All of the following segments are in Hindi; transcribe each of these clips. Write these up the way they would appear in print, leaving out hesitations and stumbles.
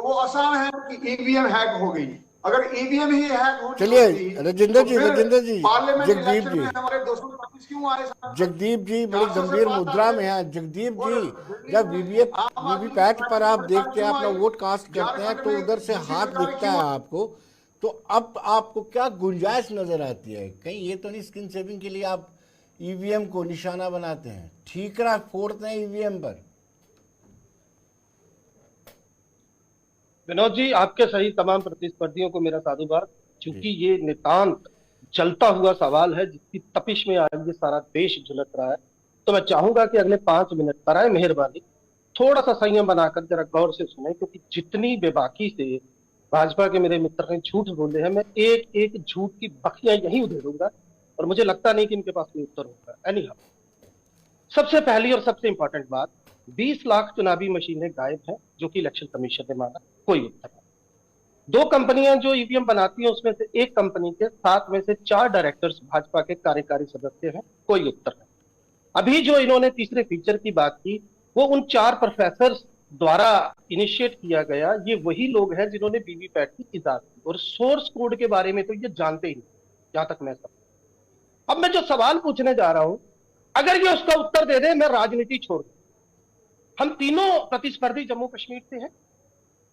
वो आसान है कि ईवीएम हैक हो गई। अगर ईवीएम ही हैक होनी चलिए होती राजेंद्र तो जी, फिर राजेंद्र जी, पार्लियामेंट जगदीप इलेक्शन जी, में हमारे 225 क्यों आए साहब? जगदीप जी बड़ी 400 से गंभीर बात मुद्रा आते। में है। जगदीप और जी, दिल्ली जब में आम आदमी की वीवीपैट पर पार्टी आप सरकार देखते हैं, क्यों अपना आई? वोट कास्ट करते हैं, झारखंड तो में उधर से दूसरी हाथ सरकार दिखता क्यों है आपको। तो अब आपको क्या गुंजाइश नजर आती है? कहीं ये तो नहीं स्किन सेविंग के लिए आप ईवीएम को निशाना बनाते हैं, ठीकरा फोड़ते हैं ईवीएम पर? विनोद जी, आपके सही तमाम प्रतिस्पर्धियों को मेरा साधुवाद, जी क्योंकि ये नितांत जलता हुआ सवाल है जिसकी तपिश में आज ये सारा देश झुलस रहा है। तो मैं चाहूंगा कि अगले 5 मिनट कराए मेहरबानी, थोड़ा सा संयम बनाकर जरा गौर से सुने, क्योंकि जितनी बेबाकी से भाजपा के मेरे मित्र ने झूठ बोले हैं, मैं एक एक झूठ की बखियां यहीं उधेड़ूंगा और मुझे लगता नहीं कि इनके पास कोई उत्तर होगा। एनी, सबसे पहली और सबसे इंपॉर्टेंट बात, 20 लाख चुनावी मशीनें गायब हैं, जो कि इलेक्शन कमीशन ने माना। कोई उत्तर नहीं। दो कंपनियां जो ईवीएम बनाती हैं, उसमें से एक कंपनी के 7 में से 4 डायरेक्टर्स भाजपा के कार्यकारी सदस्य हैं। कोई उत्तर नहीं। अभी जो इन्होंने तीसरे फीचर की बात की, वो उन 4 प्रोफेसर द्वारा इनिशिएट किया गया। ये वही लोग हैं जिन्होंने वीवीपैट की इजाजत की, और सोर्स कोड के बारे में तो ये जानते ही नहीं, जहां तक मैं समझ। अब मैं जो सवाल पूछने जा रहा हूं, अगर ये उसका उत्तर दे दे, मैं राजनीति छोड़ दूं। हम तीनों प्रतिस्पर्धी जम्मू कश्मीर से हैं।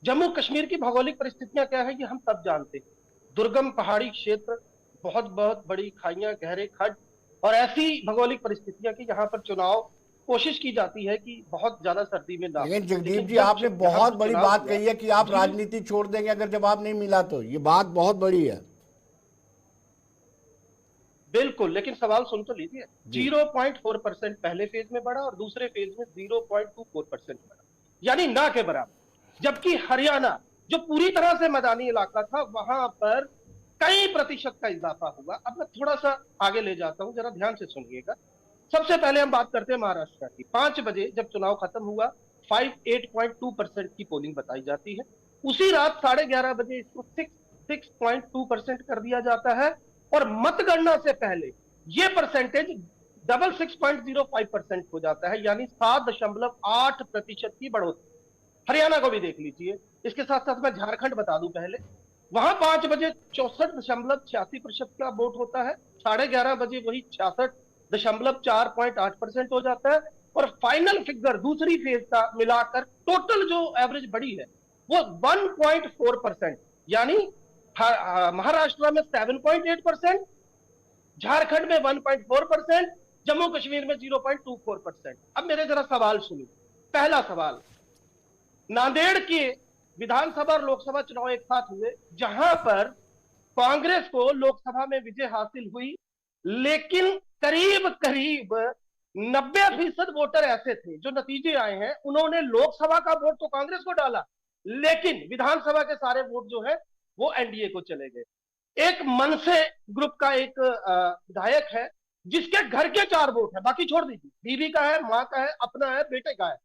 जम्मू कश्मीर की भौगोलिक परिस्थितियां क्या है, ये हम सब जानते हैं। दुर्गम पहाड़ी क्षेत्र, बहुत बहुत बड़ी खाइयां, गहरे खड्ड, और ऐसी भौगोलिक परिस्थितियां कि यहाँ पर चुनाव कोशिश की जाती है कि बहुत ज्यादा सर्दी में ना हो। लेकिन जगदीप लेकिन जी, जब आपने यहाँ बहुत पर बड़ी चुनाव बात हुआ, कही है कि आप जी राजनीति छोड़ देंगे अगर जवाब नहीं मिला तो। ये बात बहुत बड़ी है। बिल्कुल, लेकिन सवाल सुन तो लीजिए। जी 0.4% पहले फेज में बढ़ा और दूसरे फेज में 0.24% बढ़ा, यानी ना के बराबर। जबकि हरियाणा, जो पूरी तरह से मैदानी इलाका था, वहां पर कई प्रतिशत का इजाफा हुआ। अब मैं थोड़ा सा आगे ले जाता हूं, जरा ध्यान से सुनिएगा। सबसे पहले हम बात करते हैं महाराष्ट्र की। 5 बजे जब चुनाव खत्म हुआ, 58.2% की पोलिंग बताई जाती है। उसी रात 11:30 बजे इसको 6.2% कर दिया जाता है, और मतगणना से पहले ये परसेंटेज डबल 6.05% हो जाता है, यानी 7.8% की बढ़ोतरी। हरियाणा को भी देख लीजिए। इसके साथ साथ मैं झारखंड बता दूं पहले, वहां 5 बजे 64.86% का वोट होता है, 11:30 बजे वही 66.48% हो जाता है, और फाइनल फिगर दूसरी फेज का मिलाकर टोटल जो एवरेज बढ़ी है वो 1.4%, यानी महाराष्ट्र में 7.8%, झारखंड में 1.4%, जम्मू कश्मीर में 0.24%। अब मेरे जरा सवाल सुनिए। पहला सवाल, नांदेड़ के विधानसभा और लोकसभा चुनाव एक साथ हुए, जहां पर कांग्रेस को लोकसभा में विजय हासिल हुई, लेकिन करीब करीब 90% वोटर ऐसे थे, जो नतीजे आए हैं, उन्होंने लोकसभा का वोट तो कांग्रेस को डाला, लेकिन विधानसभा के सारे वोट जो है वो एनडीए को चले गए। एक मनसे ग्रुप का एक विधायक है, जिसके घर के 4 वोट है, बाकी छोड़ दीजिए, बीवी का है, माँ का है, अपना है, बेटे का है,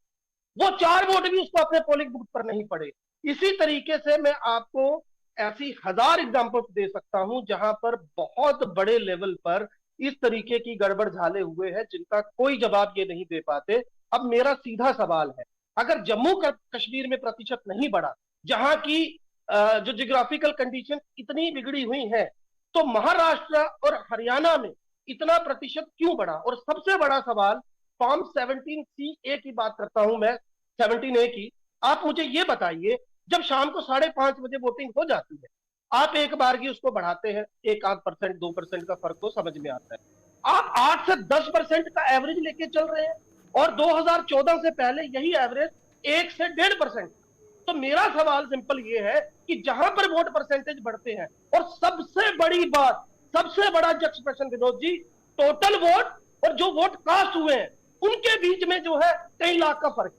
वो 4 वोट भी उसको अपने पोलिंग बूथ पर नहीं पड़े। इसी तरीके से मैं आपको ऐसी 1000 एग्जाम्पल्स दे सकता हूं, जहां पर बहुत बड़े लेवल पर इस तरीके की गड़बड़ झाले हुए हैं, जिनका कोई जवाब ये नहीं दे पाते। अब मेरा सीधा सवाल है, अगर जम्मू कश्मीर में प्रतिशत नहीं बढ़ा, जहां की जो जियोग्राफिकल कंडीशन इतनी बिगड़ी हुई है, तो महाराष्ट्र और हरियाणा में इतना प्रतिशत क्यों बढ़ा? और सबसे बड़ा सवाल, फॉर्म 17C की बात करता हूं मैं, 17A की। आप मुझे ये बताइए, जब शाम को 5:30 बजे वोटिंग हो जाती है, आप एक बार की उसको बढ़ाते हैं, 1-8%, 2% का फर्क तो समझ में आता है, आप 8 से 10% का एवरेज लेके चल रहे हैं, और 2014 से पहले यही एवरेज 1 से 1.5%। तो मेरा सवाल सिंपल ये है कि जहां पर वोट परसेंटेज बढ़ते हैं, और सबसे बड़ी बात, सबसे बड़ा जक्सप्रशन विनोद जी, टोटल वोट और जो वोट कास्ट हुए हैं, उनके बीच में जो है कई लाख का फर्क।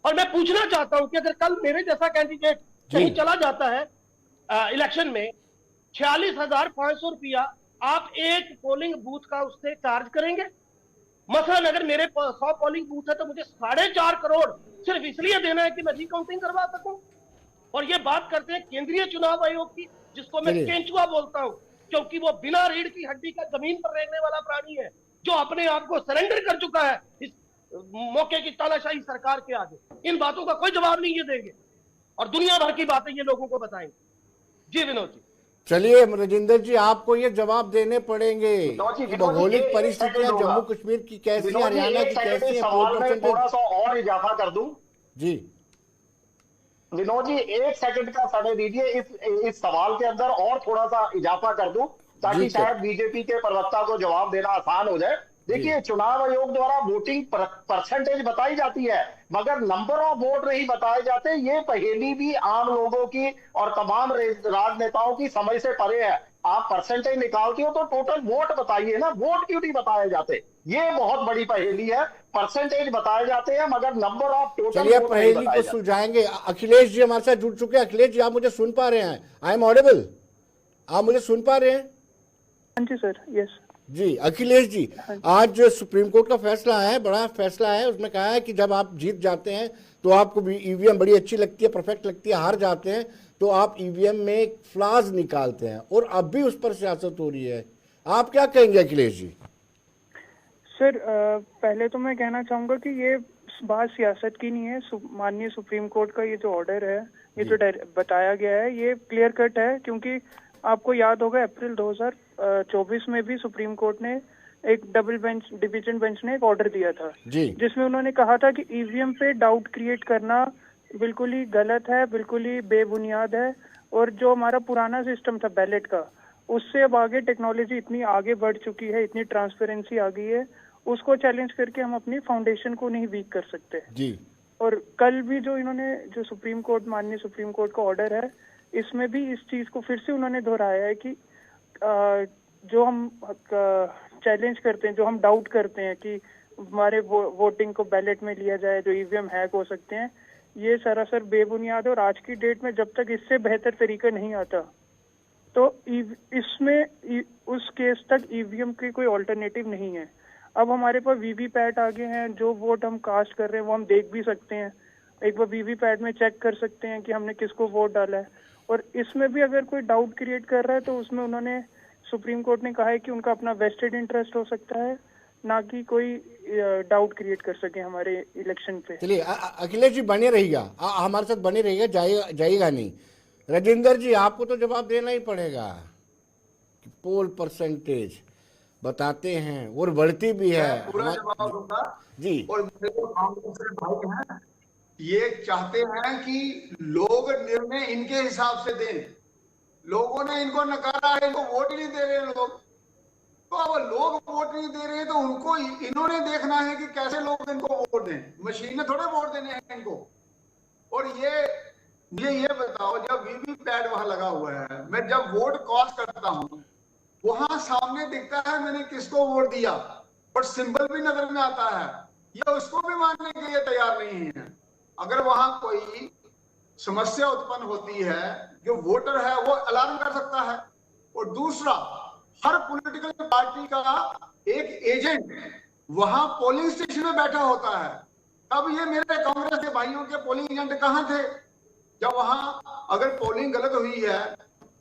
और मैं पूछना चाहता हूं कि अगर कल मेरे जैसा कैंडिडेट कहीं चला जाता है इलेक्शन में, 46,500 रुपया आप एक पोलिंग बूथ का उससे चार्ज करेंगे? मसलन अगर मेरे 100 पोलिंग बूथ है, तो मुझे 4.5 करोड़ सिर्फ इसलिए देना है कि मैं रिकाउंटिंग करवा सकूं। और ये बात करते हैं केंद्रीय चुनाव आयोग की, जिसको मैं केंचुआ बोलता हूं, क्योंकि वो बिना रीढ़ की हड्डी का जमीन पर रहने वाला प्राणी है, जो अपने आप को सरेंडर कर चुका है इस मौके की तानाशाही सरकार के आगे। इन बातों का कोई जवाब नहीं ये देंगे। और दुनिया भर की बातें ये लोगों को बताएंगे। जी विनोद जी। चलिए राजेंद्र जी, आपको ये जवाब देने पड़ेंगे विनोद जी, कि भौगोलिक एक परिस्थितियां सेकंड जम्मू होगा। कश्मीर की कैसी है, विनोद जी, हरियाणा एक की सेकंड कैसी इस है, पोल सवाल में परसेंटेज। थोड़ा सा और इजाफा कर दूं। जी विनोद जी, एक सेकंड का समय दीजिए, इस सवाल के अंदर और थोड़ा सा इजाफा कर दूं जी ताकि सर। शायद बीजेपी के प्रवक्ता को जवाब देना आसान हो जाए। जी देखिए, चुनाव आयोग द्वारा वोटिंग परसेंटेज बताई जाती है, मगर नंबर ऑफ वोट नहीं बताए जाते। ये पहेली भी आम लोगों की और तमाम राजनेताओं की समझ से परे है। आप परसेंटेज निकालते हो तो टोटल वोट बताइए ना, वोट क्यों नहीं बताए जाते? ये बहुत बड़ी पहेली है। परसेंटेज बताए जाते हैं मगर नंबर ऑफ टोटल चलिए, वोट नहीं पहेली बताए को जाते। सुलझाएंगे। अखिलेश जी हमारे साथ जुड़ चुके हैं। अखिलेश जी, आप मुझे सुन पा रहे हैं? I am audible? आप मुझे सुन पा रहे हैं? हाँ जी सर, यस जी अखिलेश जी, आज जो सुप्रीम कोर्ट का फैसला है, बड़ा फैसला है, उसमें कहा है कि जब आप जीत जाते हैं तो आपको ईवीएम बड़ी अच्छी लगती है, परफेक्ट लगती है, हार जाते हैं तो आप ईवीएम में फ्लॉज निकालते हैं, और अब भी उस पर सियासत हो रही है। आप क्या कहेंगे अखिलेश जी? सर, पहले तो मैं कहना चाहूंगा कि ये बात सियासत की नहीं है। माननीय सुप्रीम कोर्ट का ये जो ऑर्डर है, ये जो बताया गया है, ये क्लियर कट है। क्योंकि आपको याद होगा अप्रैल 2024 में भी सुप्रीम कोर्ट ने एक डिवीजन बेंच ने एक ऑर्डर दिया था जी, जिसमें उन्होंने कहा था कि ईवीएम पे डाउट क्रिएट करना बिल्कुल ही गलत है, बिल्कुल ही बेबुनियाद है। और जो हमारा पुराना सिस्टम था बैलेट का, उससे अब आगे टेक्नोलॉजी इतनी आगे बढ़ चुकी है, इतनी ट्रांसपेरेंसी आ गई है, उसको चैलेंज करके हम अपनी फाउंडेशन को नहीं वीक कर सकते। जी और कल भी जो इन्होंने जो माननीय सुप्रीम कोर्ट का ऑर्डर है, इसमें भी इस चीज को फिर से उन्होंने दोहराया है कि जो हम चैलेंज करते हैं, जो हम डाउट करते हैं कि हमारे वोटिंग को बैलेट में लिया जाए, जो ईवीएम हैक हो सकते हैं, ये सरासर बेबुनियाद है। और आज की डेट में जब तक इससे बेहतर तरीका नहीं आता तो इसमें उस केस तक ईवीएम की कोई ऑल्टरनेटिव नहीं है। अब हमारे पास वीवीपैट आ गए हैं, जो वोट हम कास्ट कर रहे हैं वो हम देख भी सकते हैं। एक बार वीवीपैट में चेक कर सकते हैं कि हमने किसको वोट डाला है। और इसमें भी अगर कोई डाउट क्रिएट कर रहा है तो उसमें उन्होंने सुप्रीम कोर्ट ने कहा है कि उनका अपना वेस्टेड इंटरेस्ट हो सकता है, ना कि कोई डाउट क्रिएट कर सके हमारे इलेक्शन पे। चलिए अखिलेश जी बने रहिएगा, हमारे साथ बने रहिएगा, जाइएगा नहीं। राजेंद्र जी, आपको तो जवाब देना ही पड़ेगा कि पोल परसेंटेज बताते हैं और बढ़ती भी है। पूरा जवाब दूंगा जी। और मेरे जो कांग्रेस के भाई हैं, ये चाहते हैं कि लोग निर्णय इनके हिसाब से दें। लोगों ने इनको नकारा है, इनको वोट नहीं दे रहे लोग। तो अब लोग वोट नहीं दे रहे तो उनको इन्होंने देखना है कि कैसे लोग इनको वोट दें। मशीन ने थोड़े वोट देने हैं इनको। और मुझे ये बताओ, जब वीवीपैट वहां लगा हुआ है, मैं जब वोट कास्ट करता हूं, वहां सामने दिखता है मैंने किसको वोट दिया, और सिंबल भी नजर में आता है। ये उसको भी मानने के लिए तैयार नहीं है। अगर वहां कोई समस्या उत्पन्न होती है, जो वोटर है वो अलार्म कर सकता है। और दूसरा, हर पॉलिटिकल पार्टी का एक एजेंट वहां पोलिंग स्टेशन में बैठा होता है। तब ये मेरे कांग्रेस के भाइयों के पोलिंग एजेंट कहां थे? जब वहां अगर पोलिंग गलत हुई है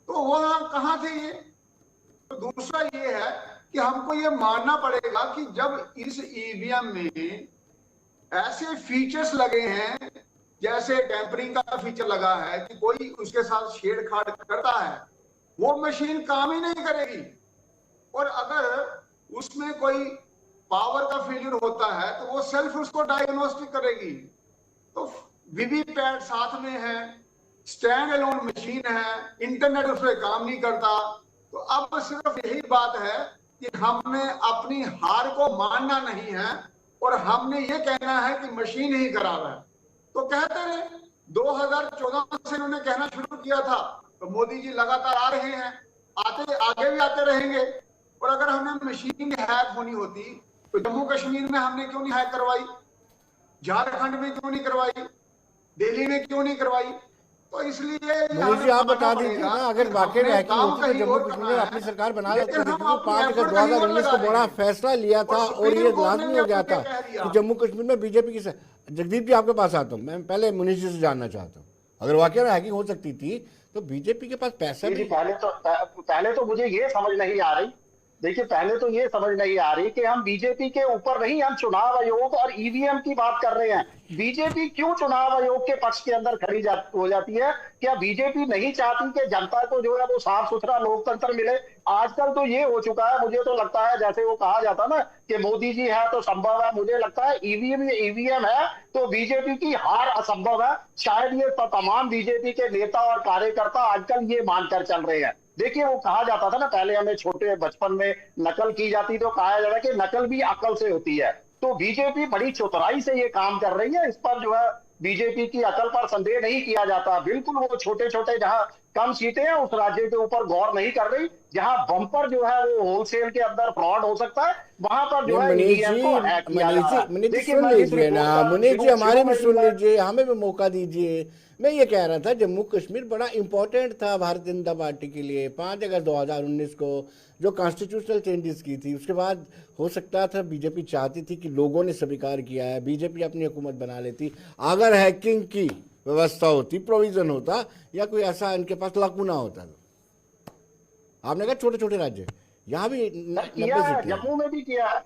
तो वहां कहां थे ये? तो दूसरा ये है कि हमको ये मानना पड़ेगा कि जब इस ईवीएम में ऐसे फीचर्स लगे हैं, जैसे टेम्परिंग का फीचर लगा है कि कोई उसके साथ छेड़छाड़ करता है, वो मशीन काम ही नहीं करेगी। और अगर उसमें कोई पावर का फेलियर होता है तो वो सेल्फ उसको डायग्नोस्टिक करेगी। तो वीवीपैट साथ में है, स्टैंड अलोन मशीन है, इंटरनेट उस पर काम नहीं करता। तो अब सिर्फ यही बात है कि हमने अपनी हार को मानना नहीं है और हमने ये कहना है कि मशीन ही खराब है। तो कहते रहे, 2014 से इन्होंने कहना शुरू किया था, तो मोदी जी लगातार आ रहे हैं, आगे भी आते रहेंगे। और अगर हमें मशीन हैक होनी होती तो जम्मू कश्मीर में हमने क्यों नहीं हैक करवाई, झारखंड में क्यों नहीं करवाई, दिल्ली में क्यों नहीं करवाई? तो इसलिए मोदी जी आप बता दीजिए ना, अगर वाकई में हैकिंग होती तो जम्मू कश्मीर में अपनी सरकार बना लेती। 5 अगस्त 2019 को बड़ा फैसला लिया था और ये लाजमी हो गया था कि जम्मू कश्मीर में बीजेपी की। जगदीप जी आपके पास आता हूँ, मैं पहले मुनीष जी से जानना चाहता हूँ, अगर वाकई में हैकिंग हो सकती थी तो बीजेपी के पास पैसा भी। पहले तो मुझे ये समझ नहीं आ रही, देखिए पहले तो ये समझ नहीं आ रही कि हम बीजेपी के ऊपर नहीं, हम चुनाव आयोग और ईवीएम की बात कर रहे हैं। बीजेपी क्यों चुनाव आयोग के पक्ष के अंदर खड़ी हो जाती है? क्या बीजेपी नहीं चाहती कि जनता को जो है वो साफ सुथरा लोकतंत्र मिले? आजकल तो ये हो चुका है, मुझे तो लगता है, जैसे वो कहा जाता ना कि मोदी जी है तो संभव है, मुझे लगता है ईवीएम है तो बीजेपी की हार असंभव है। शायद ये तमाम बीजेपी के नेता और कार्यकर्ता आजकल ये मानकर चल रहे हैं। देखिए, वो कहा जाता था ना, पहले हमें छोटे बचपन में नकल की जाती तो कहा जाता कि नकल भी अकल से होती है। तो बीजेपी बड़ी चतुराई से ये काम कर रही है। इस पर जो है बीजेपी की अकल पर संदेह नहीं किया जाता। बिल्कुल वो छोटे छोटे जहां कम सीटें हैं उस राज्य के ऊपर गौर नहीं कर रही। जहां बम्पर जो है वो होलसेल के अंदर फ्रॉड हो सकता है, वहां पर जो है ईवीएम को हैक किया जा रहा है। मुनीष जी सुन लीजिए ना, मुनीष जी हमारे भी सुन लीजिए, हमें भी मौका दीजिए। मैं ये कह रहा था जम्मू कश्मीर बड़ा इंपॉर्टेंट था भारतीय जनता पार्टी के लिए। 5 अगस्त 2019 को जो कॉन्स्टिट्यूशनल चेंजेस की थी, उसके बाद हो सकता था बीजेपी चाहती थी कि लोगों ने स्वीकार किया है, बीजेपी अपनी हुकूमत बना लेती। अगर हैकिंग की व्यवस्था होती, प्रोविजन होता या कोई ऐसा इनके पास लाकुना होता। तो आपने कहा छोटे छोटे राज्य, यहाँ भी किया है, जम्मू में भी किया है,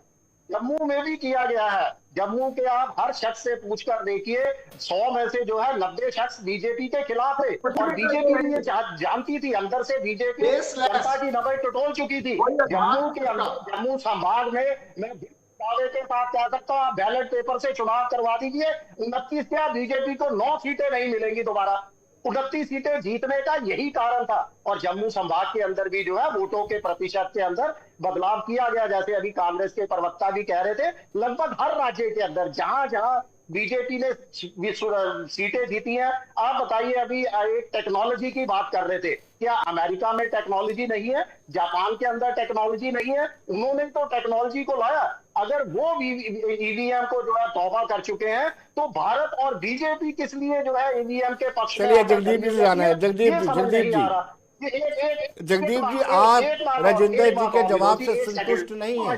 जम्मू में भी किया गया है। जम्मू के आप हर शख्स से पूछकर देखिए, 100 में से जो है 90 शख्स बीजेपी के खिलाफ थे। और बीजेपी भी ये जानती थी, अंदर से बीजेपी जनता की नब्ज टटोल चुकी थी। जम्मू के अंदर, जम्मू संभाग में मैं दावे के साथ कह सकता हूँ, बैलेट पेपर से चुनाव करवा दीजिए, 29 क्या बीजेपी को 9 सीटें नहीं मिलेंगी दोबारा। 29 सीटें जीतने का यही कारण था। और जम्मू संभाग के अंदर भी जो है वोटों के प्रतिशत के अंदर बदलाव किया गया। जैसे अभी कांग्रेस के प्रवक्ता भी कह रहे थे, लगभग हर राज्य के अंदर जहां जहां बीजेपी ने सीटें जीती हैं। आप बताइए, अभी एक टेक्नोलॉजी की बात कर रहे थे, क्या अमेरिका में टेक्नोलॉजी नहीं है? जापान के अंदर टेक्नोलॉजी नहीं है? उन्होंने तो टेक्नोलॉजी को लाया। अगर वो ईवीएम को जो है तौबा कर चुके हैं, तो भारत और बीजेपी किस लिए जो है ईवीएम के पक्ष में? चलिए जगदीप जी जाना है। जगदीप जी आप राजेंद्र जी के जवाब से संतुष्ट नहीं है।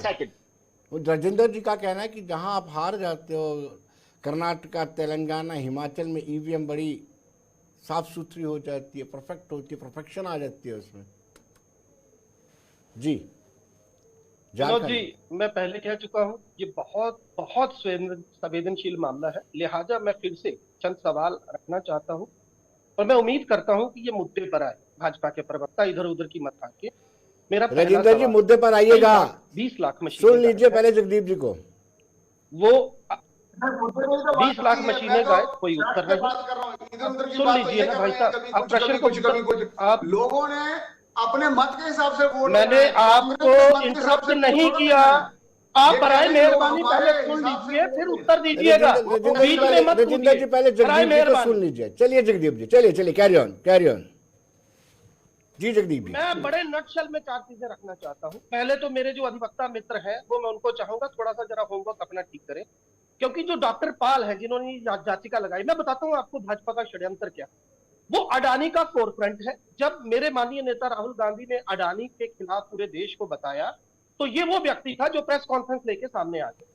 राजेंद्र जी का कहना है कि जहां आप हार जाते हो, कर्नाटका, तेलंगाना, हिमाचल में ईवीएम बड़ी साफ सुथरी हो जाती है, परफेक्ट होती है, परफेक्शन आ जाती है उसमें। जी जी, मैं पहले कह चुका हूं, ये बहुत बहुत संवेदनशील मामला है, लिहाजा मैं फिर से चंद सवाल रखना चाहता हूं और मैं उम्मीद करता हूं कि ये मुद्दे पर आए। भाजपा के प्रवक्ता इधर उधर की मत आके, मेरा राजेंद्र जी मुद्दे पर आइएगा। 20 लाख मशीनें, सुन लीजिए पहले जगदीप जी को। वो 20 लाख मशीनें गायब, कोई उत्तर नहीं। सुन लीजिए ना भाई साहब, आप प्रश्न को आप लोगों ने अपने मत के हिसाब से वोट, मैंने आपको इंटरप्ट नहीं किया। आप बराए मेहरबानी पहले सुन लीजिए, फिर उत्तर दीजिएगा। बीच में मत राजेंद्र जी पहले जगदीप जी को सुन लीजिए। चलिए जगदीप जी, चलिए कैरी ऑन जी। जगदीप जी, मैं बड़े नटशल में 4 चीजें रखना चाहता हूं। पहले तो मेरे जो अधिवक्ता मित्र हैं, वो मैं उनको चाहूंगा थोड़ा सा जरा होमवर्क अपना ठीक करें, क्योंकि जो डॉक्टर पाल है जिन्होंने याचिका लगाई, मैं बताता हूं आपको भाजपा का षड्यंत्र क्या। वो अडानी का कोर फ्रंट है। जब मेरे माननीय नेता राहुल गांधी ने अडानी के खिलाफ पूरे देश को बताया, तो ये वो व्यक्ति था जो प्रेस कॉन्फ्रेंस लेके सामने आ गया।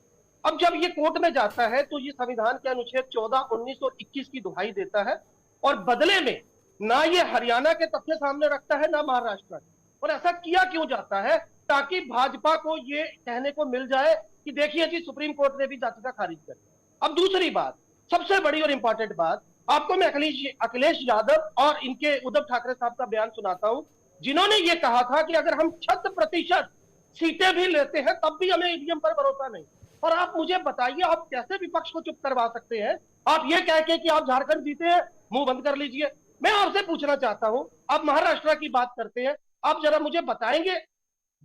अब जब ये कोर्ट में जाता है तो ये संविधान के अनुच्छेद 14, 19 और 21 की दुहाई देता है, और बदले में ना ये हरियाणा के तथ्य सामने रखता है, ना महाराष्ट्र। और ऐसा किया क्यों जाता है? ताकि भाजपा को ये कहने को मिल जाए कि देखिए जी, सुप्रीम कोर्ट ने भी याचिका खारिज कर दी। अब दूसरी बात, सबसे बड़ी और इंपॉर्टेंट बात, आपको मैं अखिलेश यादव और इनके उद्धव ठाकरे साहब का बयान सुनाता हूं, जिन्होंने ये कहा था कि अगर हम 100% सीटें भी लेते हैं तब भी हमें ईवीएम पर भरोसा नहीं। और आप मुझे बताइए, आप कैसे विपक्ष को चुप करवा सकते हैं? आप ये कह के कि आप झारखंड जीते हैं, मुंह बंद कर लीजिए। मैं आपसे पूछना चाहता हूं, आप महाराष्ट्र की बात करते हैं, आप जरा मुझे बताएंगे,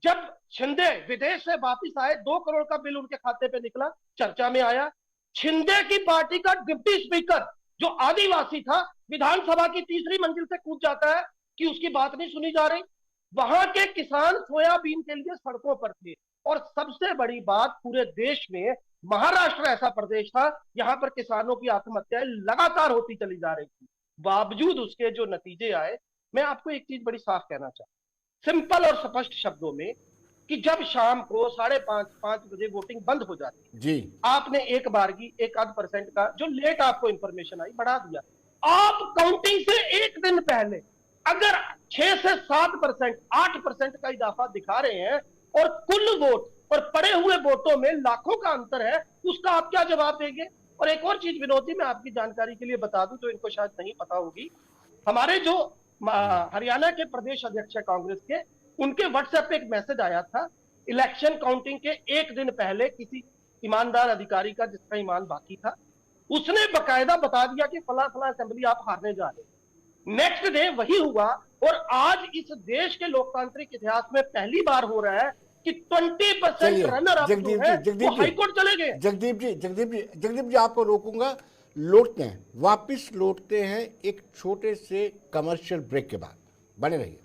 जब शिंदे विदेश से वापिस आए, 2 करोड़ का बिल उनके खाते पे निकला, चर्चा में आया। शिंदे की पार्टी का डिप्टी स्पीकर जो आदिवासी था, विधानसभा की 3री मंजिल से कूद जाता है कि उसकी बात नहीं सुनी जा रही। वहां के किसान सोयाबीन के लिए सड़कों पर थे। और सबसे बड़ी बात, पूरे देश में महाराष्ट्र ऐसा प्रदेश था यहां पर किसानों की आत्महत्याएं लगातार होती चली जा रही थी। बावजूद उसके जो नतीजे आए, मैं आपको एक चीज बड़ी साफ कहना चाहता हूं, सिंपल और स्पष्ट शब्दों में, कि जब शाम को 5:30 बजे वोटिंग बंद हो जाती है जी, आपने एक बारगी 1% का जो लेट आपको इंफॉर्मेशन आई बढ़ा दिया। आप काउंटिंग से एक दिन पहले अगर 6 से 7%, 8% का इजाफा दिखा रहे हैं, और कुल वोट और पड़े हुए वोटों में लाखों का अंतर है, उसका आप क्या जवाब देंगे? और एक और चीज विनोद जी मैं आपकी जानकारी के लिए बता दूं, तो इनको शायद नहीं पता होगी, हमारे जो हरियाणा के प्रदेश अध्यक्ष है कांग्रेस के, उनके व्हाट्सएप पे एक मैसेज आया था इलेक्शन काउंटिंग के एक दिन पहले किसी ईमानदार अधिकारी का जिसका ईमान बाकी था, उसने बकायदा बता दिया कि फला फला असेंबली आप हारने जा रहे हैं। नेक्स्ट डे वही हुआ, और आज इस देश के लोकतांत्रिक इतिहास में पहली बार हो रहा है कि 20% रनर अप जो है वो हाईकोर्ट चले गए। जगदीप जी आपको रोकूंगा, लौटते हैं, वापिस लौटते हैं एक छोटे से कमर्शियल ब्रेक के बाद, बने रहिए।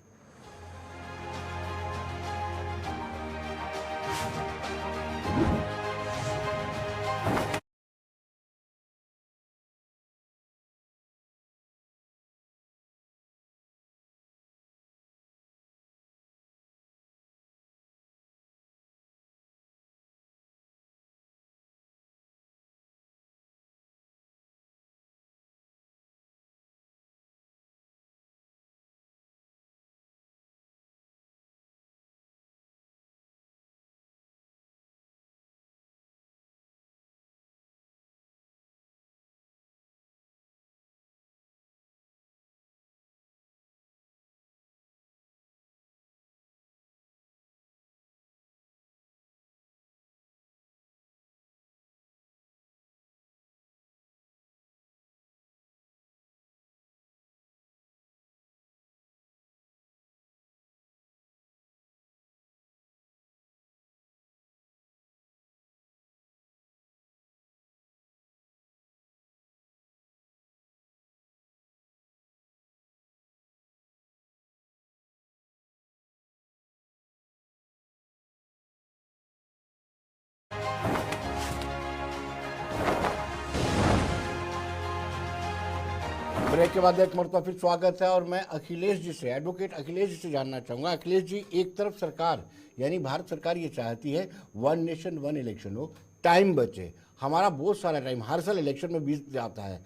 ब्रेक के बाद एक मरतबा फिर स्वागत है, और मैं अखिलेश जी से, एडवोकेट अखिलेश जी से जानना चाहूँगा। अखिलेश जी, एक तरफ सरकार यानी भारत सरकार ये चाहती है वन नेशन वन इलेक्शन हो, टाइम बचे, हमारा बहुत सारा टाइम हर साल इलेक्शन में बीत जाता है,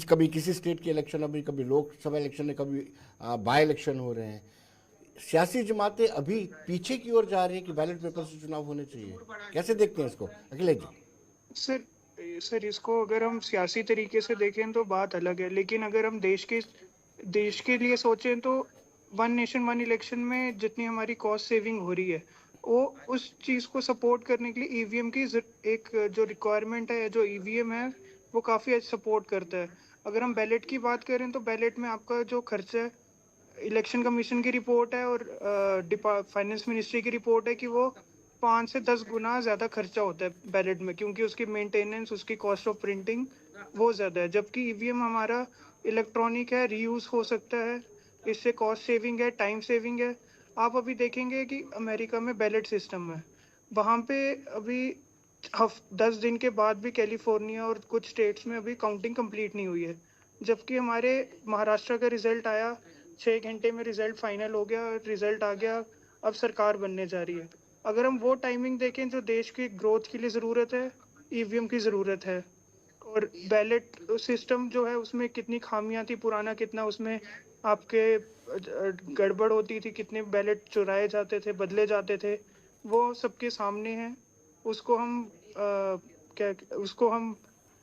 कभी किसी स्टेट के इलेक्शन, अभी कभी लोकसभा इलेक्शन है, कभी बाई इलेक्शन हो रहे हैं, सियासी जमातें अभी पीछे की ओर जा रही हैं कि बैलेट पेपर से चुनाव होने चाहिए, कैसे देखते हैं इसको अखिलेश जी? सर इसको अगर हम सियासी तरीके से देखें तो बात अलग है, लेकिन अगर हम देश के लिए सोचें तो वन नेशन वन इलेक्शन में जितनी हमारी कॉस्ट सेविंग हो रही है, वो उस चीज़ को सपोर्ट करने के लिए ईवीएम की एक जो रिक्वायरमेंट है, जो ईवीएम है वो काफ़ी सपोर्ट करता है। अगर हम बैलेट की बात करें तो बैलेट में आपका जो खर्चा है, इलेक्शन कमीशन की रिपोर्ट है और फाइनेंस मिनिस्ट्री की रिपोर्ट है कि वो 5 से 10 गुना ज़्यादा खर्चा होता है बैलेट में, क्योंकि उसकी मेंटेनेंस, उसकी कॉस्ट ऑफ प्रिंटिंग वो ज़्यादा है। जबकि ईवीएम हमारा इलेक्ट्रॉनिक है, रीयूज़ हो सकता है, इससे कॉस्ट सेविंग है, टाइम सेविंग है। आप अभी देखेंगे कि अमेरिका में बैलेट सिस्टम है, वहाँ पे अभी 10 दिन के बाद भी कैलिफोर्निया और कुछ स्टेट्स में अभी काउंटिंग कंप्लीट नहीं हुई है, जबकि हमारे महाराष्ट्र का रिजल्ट आया, 6 घंटे में रिजल्ट फाइनल हो गया, रिजल्ट आ गया, अब सरकार बनने जा रही है। अगर हम वो टाइमिंग देखें जो देश की ग्रोथ के लिए ज़रूरत है, ईवीएम की ज़रूरत है। और बैलेट सिस्टम जो है उसमें कितनी खामियां थी, पुराना कितना उसमें आपके गड़बड़ होती थी, कितने बैलेट चुराए जाते थे, बदले जाते थे, वो सबके सामने है। उसको हम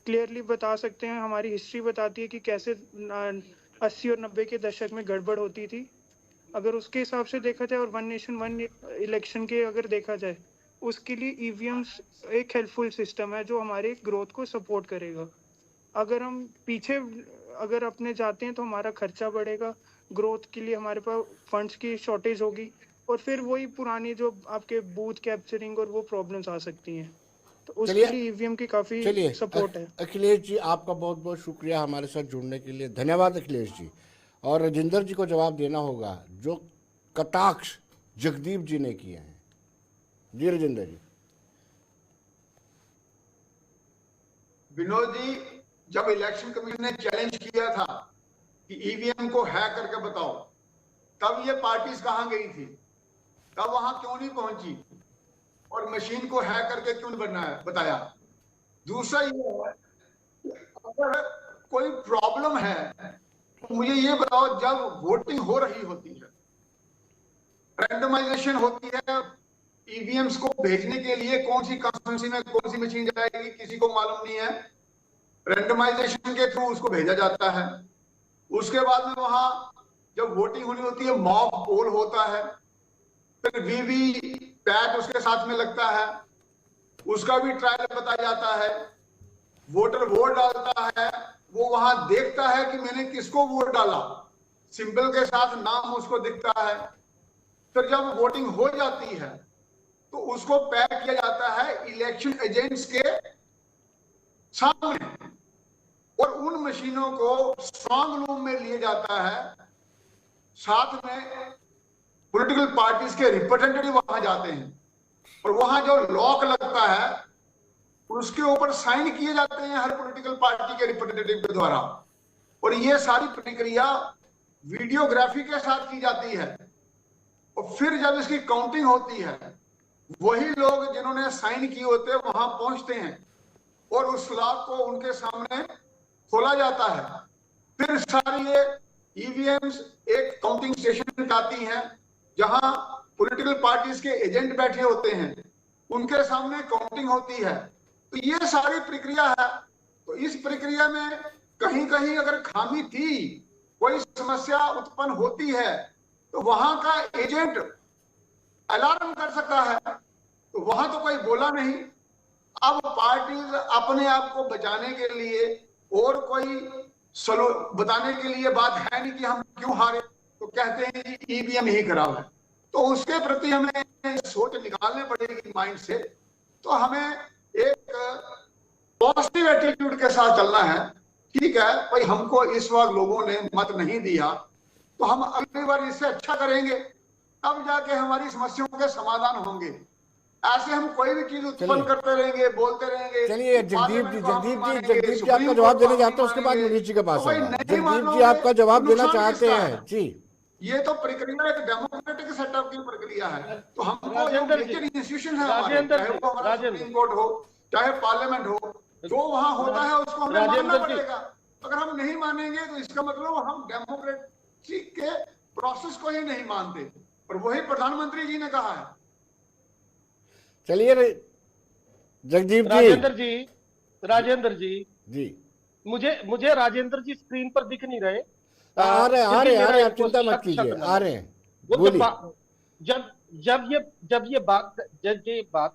क्लियरली बता सकते हैं। हमारी हिस्ट्री बताती है कि कैसे 80 और 90 के दशक में गड़बड़ होती थी। अगर उसके हिसाब से देखा जाए और वन नेशन वन इलेक्शन के अगर देखा जाए, उसके लिए ईवीएम्स एक हेल्पफुल सिस्टम है जो हमारे ग्रोथ को सपोर्ट करेगा। अगर हम पीछे अगर अपने जाते हैं तो हमारा खर्चा बढ़ेगा, ग्रोथ के लिए हमारे पास फंड्स की शॉर्टेज होगी, और फिर वही पुरानी जो आपके बूथ कैप्चरिंग और वो प्रॉब्लम्स आ सकती हैं। तो उसके लिए ईवीएम की काफ़ी सपोर्ट है। अखिलेश जी, आपका बहुत बहुत शुक्रिया हमारे साथ जुड़ने के लिए, धन्यवाद अखिलेश जी। और राजेंद्र जी को जवाब देना होगा जो कटाक्ष जगदीप जी ने किए हैं। जी राजेंद्र जी। विनोद जी, जब इलेक्शन कमीशन ने चैलेंज किया था कि ईवीएम को हैक करके बताओ, तब ये पार्टीज कहां गई थी, तब वहां क्यों नहीं पहुंची और मशीन को हैक करके क्यों नहीं बताया? दूसरा ये है, अगर कोई प्रॉब्लम है तो मुझे ये बताओ, जब वोटिंग हो रही होती है, रैंडमाइजेशन होती है, ईवीएम्स को भेजने के लिए कौन सी कॉन्स्टिट्यूएंसी में कौन सी मशीन जाएगी किसी को मालूम नहीं है। रेंडमाइजेशन के थ्रू उसको भेजा जाता है। उसके बाद में वहां जब वोटिंग होनी होती है मॉक पोल होता है, फिर वीवी पैट उसके साथ में लगता है, उसका भी ट्रायल बताया जाता है। वोटर वोट डालता है, वो वहां देखता है कि मैंने किसको वोट डाला, सिंबल के साथ नाम उसको दिखता है। फिर जब वोटिंग हो जाती है तो उसको पैक किया जाता है इलेक्शन एजेंट्स के सामने और उन मशीनों को स्ट्रांग रूम में लिए जाता है। साथ में पॉलिटिकल पार्टीज के रिप्रेजेंटेटिव वहां जाते हैं और वहां जो लॉक लगता है उसके ऊपर साइन किए जाते हैं हर पॉलिटिकल पार्टी के रिप्रेजेंटेटिव के द्वारा। और ये सारी प्रक्रिया वीडियोग्राफी के साथ की जाती है। और फिर जब इसकी काउंटिंग होती है, वही लोग जिन्होंने साइन किए होते हैं वहां पहुंचते हैं और उस लॉक को उनके सामने खोला जाता है। फिर सारी ये ईवीएम्स एक काउंटिंग स्टेशन आती हैं जहां पॉलिटिकल पार्टीज के एजेंट बैठे होते हैं, उनके सामने काउंटिंग होती है। तो ये सारी प्रक्रिया है। तो इस प्रक्रिया में कहीं कहीं अगर खामी थी, कोई समस्या उत्पन्न होती है, तो वहां का एजेंट अलार्म कर सकता है। तो वहां तो कोई बोला नहीं। अब पार्टीज अपने आप को बचाने के लिए और कोई बताने के लिए बात है नहीं कि हम क्यों हारे, तो कहते हैं कि ईवीएम ही खराब है। तो उसके प्रति हमें सोच निकालनी पड़ेगी माइंड से। तो हमें एक पॉजिटिव एटीट्यूड के साथ चलना है। ठीक है भाई, हमको इस बार लोगों ने मत नहीं दिया तो हम अगली बार इससे अच्छा करेंगे, तब जाके हमारी समस्याओं के समाधान होंगे। ऐसे हम कोई भी चीज उत्पन्न करते रहेंगे, बोलते रहेंगे। चलिए जगदीप जी आपका जवाब देना चाहते हैं, उसके बाद मुनीष जी के पास जगदीप जी आपका जवाब देना चाहते हैं जी। ये तो प्रक्रिया एक डेमोक्रेटिक सेटअप की प्रक्रिया है। तो हमको इंस्टीट्यूशन है हमारे, चाहे वो हमारा सुप्रीम कोर्ट हो, चाहे पार्लियामेंट हो, जो वहां होता है उसको हमें मानना पड़ेगा। अगर हम नहीं मानेंगे तो इसका मतलब हम डेमोक्रेसी के प्रोसेस को ही नहीं मानते। और वही प्रधानमंत्री जी ने कहा है। चलिए जगदीप राजेंद्र जी मुझे राजेंद्र जी स्क्रीन पर दिख नहीं रहे। आ रहे आप चिंता मत कीजिए, आ रहे हैं। जब ये बात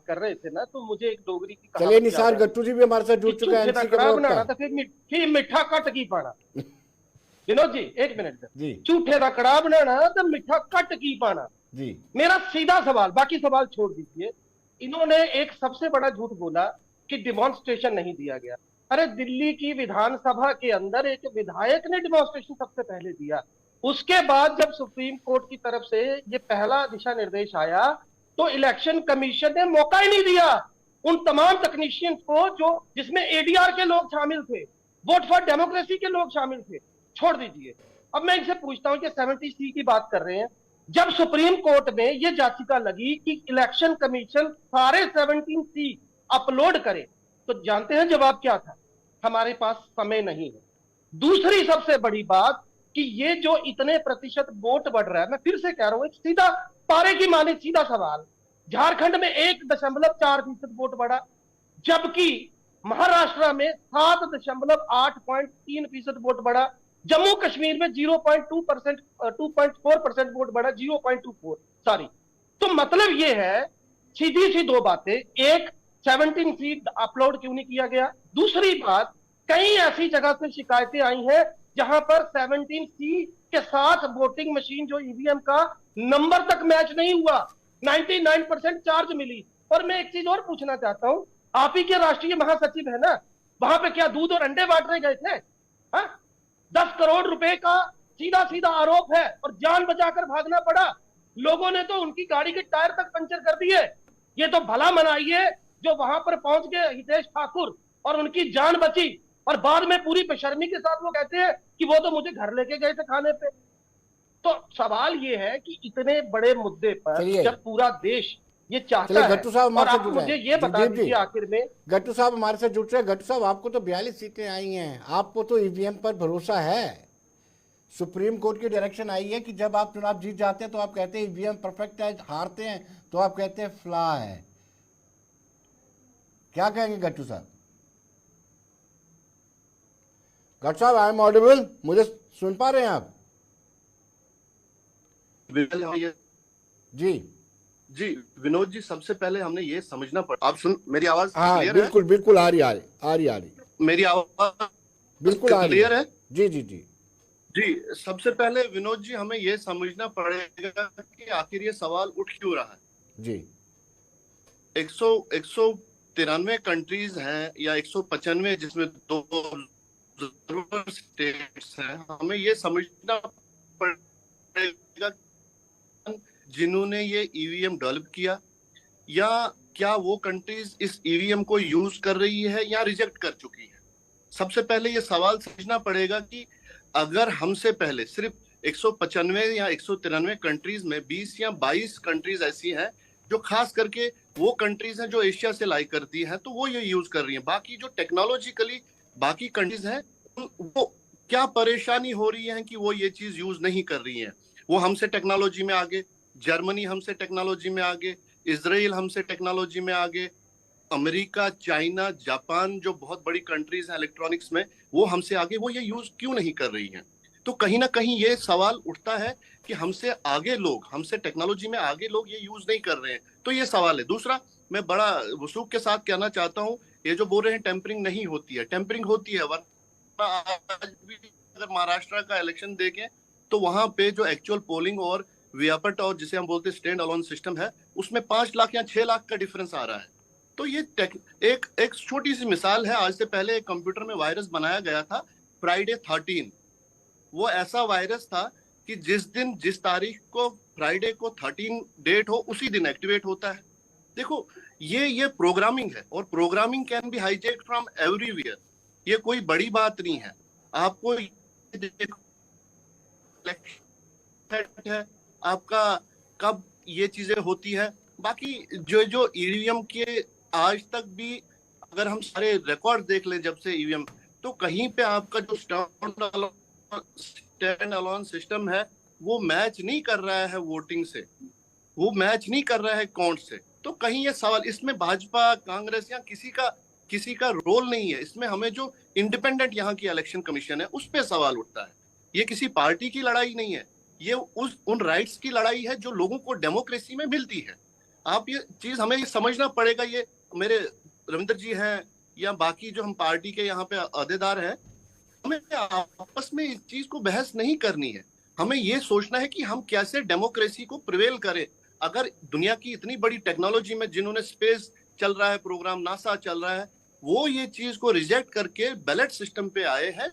कर रहे थे ना, तो मुझे एक डोगरी की कहावत, चलिए निसार गट्टू जी भी हमारे साथ जुड़ चुका है। फिर मिठा कट की पाना। विनोद जी एक मिनट जी। झूठे का कड़ा बनाना तो मिठा कट की पाना जी। मेरा सीधा सवाल, बाकी सवाल छोड़ दीजिए। इन्होंने एक सबसे बड़ा झूठ बोला कि डिमॉन्स्ट्रेशन नहीं दिया गया। अरे दिल्ली की विधानसभा के अंदर एक विधायक ने डिमॉन्स्ट्रेशन सबसे पहले दिया। उसके बाद जब सुप्रीम कोर्ट की तरफ से ये पहला दिशा निर्देश आया तो इलेक्शन कमीशन ने मौका ही नहीं दिया उन तमाम टेक्नीशियंस को जिसमें एडीआर के लोग शामिल थे, वोट फॉर डेमोक्रेसी के लोग शामिल थे। छोड़ दीजिए। अब मैं इनसे पूछता हूं कि 70C की बात कर रहे हैं। जब सुप्रीम कोर्ट में यह याचिका लगी कि इलेक्शन कमीशन सारे 17C अपलोड करे, तो जानते हैं जवाब क्या था? हमारे पास समय नहीं है। दूसरी सबसे बड़ी बात कि ये जो इतने प्रतिशत वोट बढ़ रहा है, मैं फिर से कह रहा हूं, एक सीधा पारे की माने सीधा सवाल, झारखंड में 1.4% वोट बढ़ा, जबकि महाराष्ट्र में 7.83% वोट बढ़ा, जम्मू कश्मीर में 2.4% वोट बढ़ा, 0.24 सॉरी। तो मतलब ये है, सीधी सी दो बातें, एक 17C अपलोड क्यों नहीं किया गया, दूसरी बात कई ऐसी जगह से शिकायतें आई हैं जहां पर 17C के साथ वोटिंग मशीन जो ईवीएम का नंबर तक मैच नहीं हुआ, 99% चार्ज मिली। और मैं एक चीज और पूछना चाहता हूं, आप ही के राष्ट्रीय महासचिव है ना, वहां पे क्या दूध और अंडे बांटने गए थे? 10 करोड़ रुपए का सीधा सीधा आरोप है और जान बचाकर भागना पड़ा। लोगों ने तो उनकी गाड़ी के टायर तक पंचर कर दिए। ये तो भला मनाइए जो वहां पर पहुंच गए हितेश ठाकुर और उनकी जान बची, और बाद में पूरी बेशर्मी के साथ वो कहते हैं कि वो तो मुझे घर लेके गए थे खाने पे। तो सवाल ये है कि इतने बड़े मुद्दे पर जब पूरा देश ये चाहता है, गट्टू साहब और आप मुझे ये बता दीजिए आखिर में। गट्टू साहब हमारे साथ जुड़ रहे हैं। गट्टू साहब, आपको तो 42 सीटें आई हैं, आपको तो ईवीएम पर भरोसा है। सुप्रीम कोर्ट की डायरेक्शन आई है कि जब आप चुनाव जीत जाते हैं तो आप कहते हैं ईवीएम परफेक्ट है, हारते हैं तो आप कहते हैं फ्लॉ है। क्या कहेंगे गट्टू साहब? डॉक्टर साहब, आई एम ऑडिबल? मुझे सुन पा रहे हैं आप? जी जी विनोद जी, सबसे पहले हमने ये समझना पड़ा, आप सुन, मेरी आवाज हाँ, क्लियर बिल्कुल है? बिल्कुल आ रही। मेरी आवाज बिल्कुल आ रही क्लियर है? जी जी जी जी, सबसे पहले विनोद जी हमें ये समझना पड़ेगा कि आखिर ये सवाल उठ क्यों रहा है। जी 193 कंट्रीज हैं या 195, जिसमें 2 स्टेट्स हैं। हमें ये समझना पड़ेगा जिन्होंने ये ईवीएम डेवलप किया, या क्या वो कंट्रीज इस ईवीएम को यूज कर रही है या रिजेक्ट कर चुकी है। सबसे पहले ये सवाल समझना पड़ेगा कि अगर हमसे पहले सिर्फ 195 या 193 कंट्रीज में 20 या 22 कंट्रीज ऐसी हैं जो खास करके वो कंट्रीज हैं जो एशिया से लाई करती हैं, तो वो ये यूज कर रही हैं। बाकी जो टेक्नोलॉजिकली बाकी कंट्रीज हैं, वो क्या परेशानी हो रही है कि वो ये चीज यूज नहीं कर रही हैं। वो हमसे टेक्नोलॉजी में आगे, जर्मनी हमसे टेक्नोलॉजी में आगे, इजराइल हमसे टेक्नोलॉजी में आगे, अमेरिका, चाइना, जापान, जो बहुत बड़ी कंट्रीज हैं इलेक्ट्रॉनिक्स में, वो हमसे आगे, वो ये यूज क्यों नहीं कर रही हैं। तो कहीं ना कहीं ये सवाल उठता है कि हमसे आगे लोग, हमसे टेक्नोलॉजी में आगे लोग ये यूज नहीं कर रहे हैं। तो ये सवाल है। दूसरा, मैं बड़ा वसूख के साथ कहना चाहता हूँ, ये जो बोल रहे हैं टेम्परिंग नहीं होती है, टेम्परिंग होती है। वरना आज भी अगर महाराष्ट्र का इलेक्शन देखें तो वहां पे जो एक्चुअल पोलिंग और वीआईपैट और जिसे हम बोलते हैं स्टैंड अलोन सिस्टम है, उसमें 5 लाख या 6 लाख का डिफरेंस आ रहा है। तो ये एक छोटी सी मिसाल है। आज से पहले एक कंप्यूटर में वायरस बनाया गया था, फ्राइडे 13। वो ऐसा वायरस था कि जिस तारीख को फ्राइडे को 13 डेट हो, उसी दिन एक्टिवेट होता है। देखो, ये प्रोग्रामिंग है, और programming can be hijacked from everywhere. ये कोई बड़ी बात नहीं है। आपको है आपका कब ये चीजें होती है। बाकी जो ईवीएम के आज तक भी अगर हम सारे रिकॉर्ड देख लें जब से ईवीएम, तो कहीं पे आपका जो स्टैंड अलोन सिस्टम है वो मैच नहीं कर रहा है वोटिंग से, वो मैच नहीं कर रहा है काउंट से। तो कहीं ये सवाल, इसमें भाजपा, कांग्रेस या किसी का रोल नहीं है। इसमें हमें जो इंडिपेंडेंट यहाँ की इलेक्शन कमीशन है उस पर सवाल उठता है। ये किसी पार्टी की लड़ाई नहीं है, ये उन राइट्स की लड़ाई है जो लोगों को डेमोक्रेसी में मिलती है। आप ये चीज हमें ये समझना पड़ेगा। ये मेरे रविंद्र जी हैं या बाकी जो हम पार्टी के यहाँ पे अहदेदार हैं, हमें आपस में इस चीज को बहस नहीं करनी है। हमें ये सोचना है कि हम कैसे डेमोक्रेसी को प्रिवेल करें। अगर दुनिया की इतनी बड़ी टेक्नोलॉजी में, जिन्होंने स्पेस चल रहा है प्रोग्राम, नासा चल रहा है, वो ये चीज को रिजेक्ट करके बैलेट सिस्टम पे आए हैं,